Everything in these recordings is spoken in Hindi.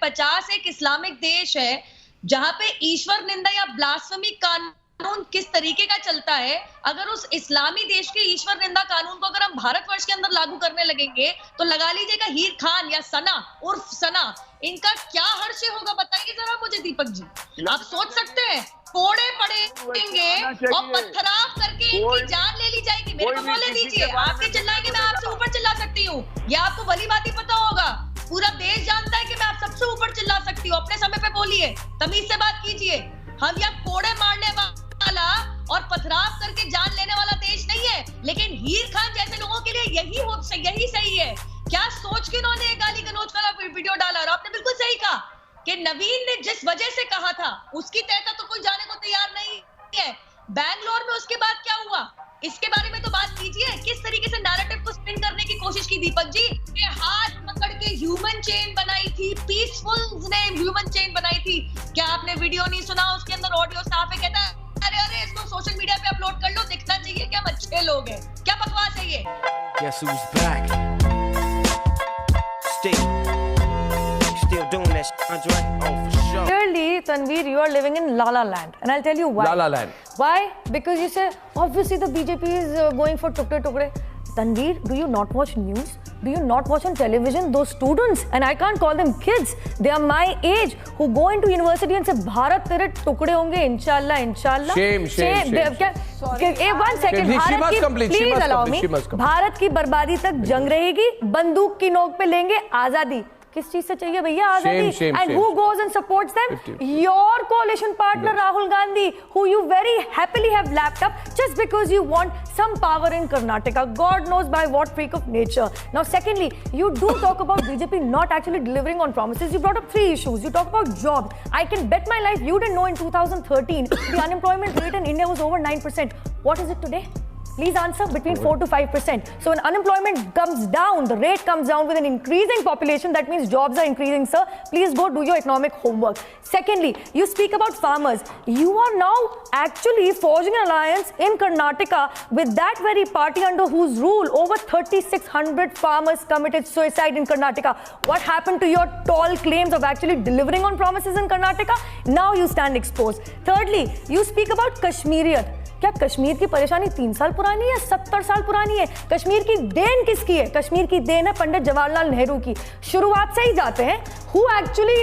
50 एक इस्लामिक देश है जहां पे ईश्वर निंदा या ब्लास्फेमी कानून किस तरीके का चलता है, अगर उस इस्लामी देश के ईश्वर निंदा कानून को अगर हम भारतवर्ष के अंदर लागू करने लगेंगे तो लगा लीजिएगा हीर खान या सना उर्फ सना, इनका क्या हर्ष होगा बताइए जरा मुझे दीपक जी। आप सोच सकते हैं कोड़े पड़ेंगे और पत्थराव करके इनकी जान ले ली जाएगी। मेरे को बोले दीजिए, आपके चिल्लाएंगे मैं आपसे ऊपर चिल्ला सकती हूँ, ये आपको भली बात ही पता होगा। पूरा देश जानता है कि मैं आप सबसे ऊपर चिल्ला सकती हूँ। अपने समय पे बोलिए, तमीज से बात कीजिए। हम यहाँ कोड़े मारने वाला और पथराव करके जान लेने वाला देश नहीं है, लेकिन हीर खान जैसे लोगों के लिए यही सही है। क्या सोच के उन्होंने एक गाली गलौज वाला वीडियो डाला? और आपने बिल्कुल सही कहा कि नवीन ने जिस वजह से कहा था उसकी तय का तो कोई जाने को तैयार नहीं है। बैंगलोर में उसके बाद क्या हुआ, इसके बारे में तो बात कीजिए। किस तरीके से नैरेटिव को स्पिन करने की कोशिश की दीपक जी, के हाथ पकड़ के ह्यूमन चेन बनाई थी, पीसफुल ने ह्यूमन चेन बनाई थी। क्या आपने वीडियो नहीं सुना? उसके अंदर ऑडियो साफ है, कहता है अरे इसको सोशल मीडिया पे अपलोड कर लो, दिखना चाहिए कि हम अच्छे लोग हैं। क्या बकवास है ये? Guess who's back? Still doing that shit, Andre? Oh, for sure. Clearly, Tanveer, you are living in La La Land, and I'll tell you why. La La Land. Why? Because you say obviously the BJP is going for tukde. Tanveer, do you not watch news? Do you not watch on television? Those students, and I can't call them kids, they are my age, who go into university and say, Bharat tere tukde honge, inshallah, inshallah. Shame. One second, please allow me. Bharat की बर्बादी तक जंग रहेगी, बंदूक की नोक पे लेंगे आजादी। किस चीज से चाहिए भैया आजादी? And who goes and supports them? Your coalition partner Rahul Gandhi, who you very happily have lapped up just because you want some power in Karnataka. God knows by what freak of nature. Now, secondly, you do talk about BJP not actually delivering on promises. You brought up 3 issues. You talk about jobs. I can bet my life you didn't know in 2013 the unemployment rate in India was over 9%. What is it today? Please answer. Between 4 to 5%. So when unemployment comes down, the rate comes down with an increasing population, that means jobs are increasing, sir. Please go do your economic homework. Secondly, you speak about farmers. You are now actually forging an alliance in Karnataka with that very party under whose rule over 3,600 farmers committed suicide in Karnataka. What happened to your tall claims of actually delivering on promises in Karnataka? Now you stand exposed. Thirdly, you speak about Kashmiriyat. क्या कश्मीर की परेशानी 3 साल पुरानी है, 70 साल पुरानी है? कश्मीर की देन किसकी है? कश्मीर की देन है पंडित जवाहरलाल नेहरू की। शुरुआत से ही जाते हैं। Who actually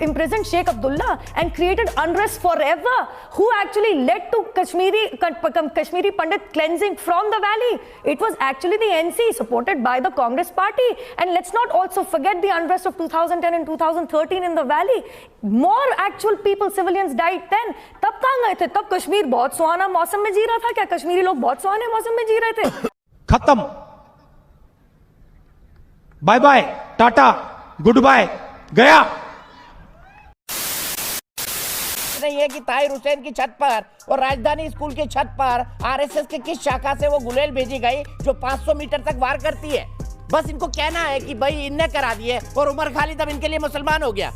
imprisoned Sheikh Abdullah and created unrest forever? Who actually led to Kashmiri Pandit cleansing from the valley? It was actually the NC supported by the Congress party. And let's not also forget the unrest of 2010 and 2013 in the valley. More actual people, civilians died then. तब कहाँ गए थे? तब कश्मीर बहुत सुहाना मौसम में जी रहा था क्या? कश्मीरी लोग बहुत सुहाने मौसम में जी रहे थे? खत्म, bye bye, tata, good bye, गया। नहीं है कि ताहिर हुसैन की छत पर और राजधानी स्कूल की छत पर आरएसएस के किस शाखा से वो गुलेल भेजी गई जो 500 मीटर तक वार करती है। बस इनको कहना है कि भाई इनने करा दिए और उमर खालिद अब इनके लिए मुसलमान हो गया।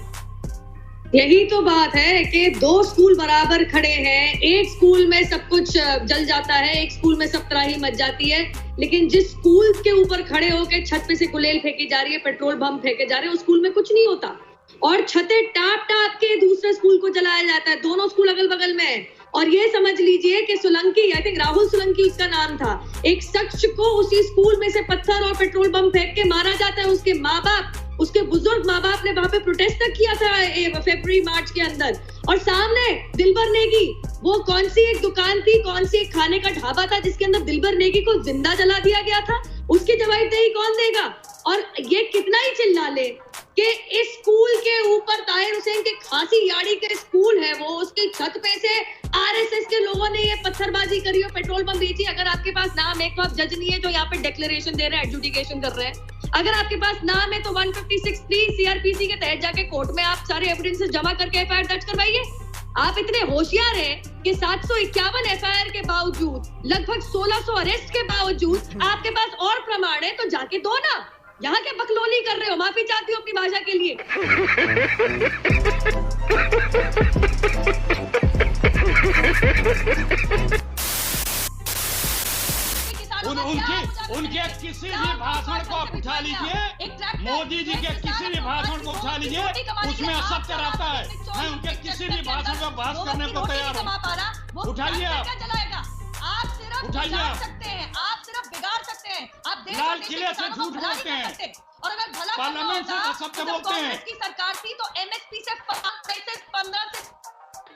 यही तो बात है कि 2 स्कूल बराबर खड़े हैं। एक स्कूल में सब कुछ जल जाता है, एक स्कूल में सब तराही मच जाती है, लेकिन जिस स्कूल के ऊपर खड़े होकर छत पे से गुलेल फेंकी जा रही है, पेट्रोल बम फेंके जा रहे हैं, उस स्कूल में कुछ नहीं होता और छतें टाप के दूसरे स्कूल को जलाया जाता है। दोनों स्कूल अगल बगल में है। और ये समझ लीजिए कि सोलंकी, आई थिंक राहुल सोलंकी उसका नाम था, एक शख्स को उसी स्कूल में से पत्थर और पेट्रोल बम फेंक के मारा जाता है। उसके माँ बाप, उसके बुजुर्ग माँ बाप ने वहां पे प्रोटेस्ट तक किया था फरवरी मार्च के अंदर। और सामने दिलबर नेगी, वो कौन सी एक दुकान थी, कौन सी एक खाने का ढाबा था जिसके अंदर दिलबर नेगी को जिंदा जला दिया गया था, उसकी जवाबदेही कौन देगा? और ये कितना ही चिल्ला ले कि इस स्कूल के ऊपर ताहिर हुसैन के खासी याड़ी के स्कूल है, वो उसकी छत पे से आरएसएस के लोगों ने ये पत्थरबाजी करी और पेट्रोल बम भेजी। अगर आपके पास नाम है, तो आप जज नहीं है जो यहाँ पे डिक्लेरेशन दे रहे हैं, एडजुडिकेशन कर रहे हैं। अगर आपके पास नाम है तो 156 प्लीज सीआरपीसी के तहत जाके कोर्ट में आप सारे एविडेंसेस जमा करके एफआईआर दर्ज करवाइए। आप इतने होशियार हैं कि 751 एफआईआर के बावजूद, लगभग 1600 अरेस्ट के बावजूद आपके पास और प्रमाण है, तो जाके दो ना। यहाँ के बकलोली कर रहे हो, माफी चाहती हूँ अपनी भाषा के लिए। उनके किसी भी भाषण को आप उठा लीजिए, मोदी जी के किसी भी भाषण को उठा लीजिए, उसमें असत्य रहता है। मैं उनके किसी भी भाषण पर बहस करने को तैयार हूँ। उठाइए आप सिर्फ बिगाड़ सकते हैं, आप सिर्फ बिगाड़ सकते हैं। आप देश लाल किले से झूठ बोलते हैं और अगर भला पार्लियामेंट से असत्य बोलते हैं। कांग्रेस की सरकार थी तो एमएसपी से 15 से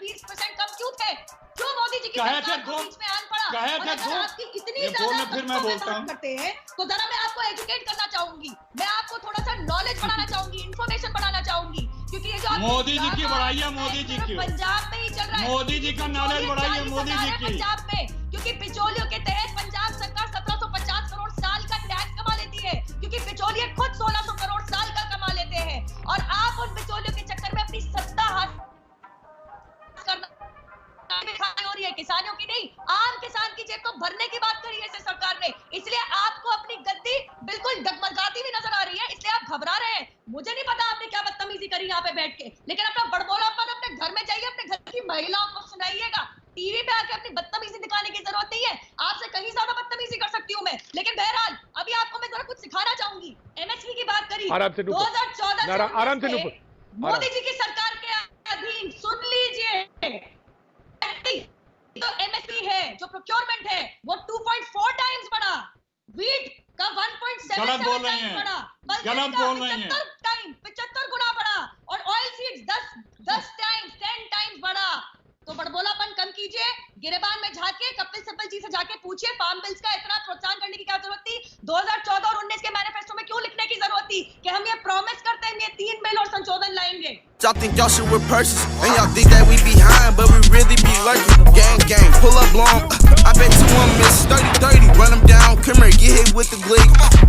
20% कम क्यों थे? क्यों मोदी जी की सरकार को बीच में आन पड़ा? कहे थे दो, आपकी इतनी ज्यादा फिर मैं बोलता हूँ करते हैं तो जरा मैं आपको एजुकेट करना चाहूंगी, मैं आपको थोड़ा सा नॉलेज बढ़ाना चाहूंगी, इंफॉर्मेशन बढ़ाना चाहूंगी, क्योंकि ये जो मोदी जी की बढ़ाइए, मोदी जी की पंजाब में ही चल रहा है। मोदी जी का नॉलेज बढ़ाइए, मोदी जी की। पंजाब में क्योंकि बिचौलियों के तहत पंजाब सरकार 1750 करोड़ साल का टैक्स कमा लेती है, क्योंकि बिचौलिए खुद 1600 करोड़ साल का कमा लेते हैं और आप उन बिचौलियों के चक्कर में अपनी सत्ता हासिल करना हो रही है। किसानों की नहीं, आम किसान की जेब को भरने की बात करी है इस सरकार ने, इसलिए आपको अपनी गद्दी बिल्कुल डगमगाती हुई नजर आ रही है, इसलिए आप घबरा रहे हैं। मुझे नहीं पता आपने क्या बदतमीजी करी यहाँ पे बैठ के, लेकिन अपना बड़बोलापन अपने घर में जाइए, अपने घर की महिलाओं को सुनाइएगा। टीवी पे आके अपनी बदतमीजी दिखाने की जरूरत नहीं है, आपसे कहीं ज्यादा बदतमीजी कर सकती हूँ मैं। लेकिन बहरहाल अभी आपको मैं जरा कुछ सिखाना चाहूंगी। एमएसपी की बात करी 2014 मोदी जी की सरकार के अधीन, सुन लीजिए, तो एमएसपी है जो प्रोक्योरमेंट है वो 2.4 टाइम्स बढ़ा, वीट का 1.7 टाइम्स बढ़ा, गलत बोल रही हैं, 75 गुना बढ़ा और ऑयल सीड्स 10 टाइम्स बढ़ा। तो बड़बोलापन कम कीजिए, गिरेबान में जाके कपिल सिब्बल जी से जाके पूछिए फार्म बिल्स का इतना प्रोत्साहन करने की क्या जरूरत थी? 2014 और 19 के मैनिफेस्टो में क्यों लिखने की जरूरत थी कि हम ये प्रॉमिस करते हैं ये 3 बिल और संशोधन लाएंगे? Y'all think y'all shit with purses, and y'all think that we behind, but we really be lurking. Gang, pull up long. I bet 2 1 miss 30-30. Run them down, come here, get hit with the glick.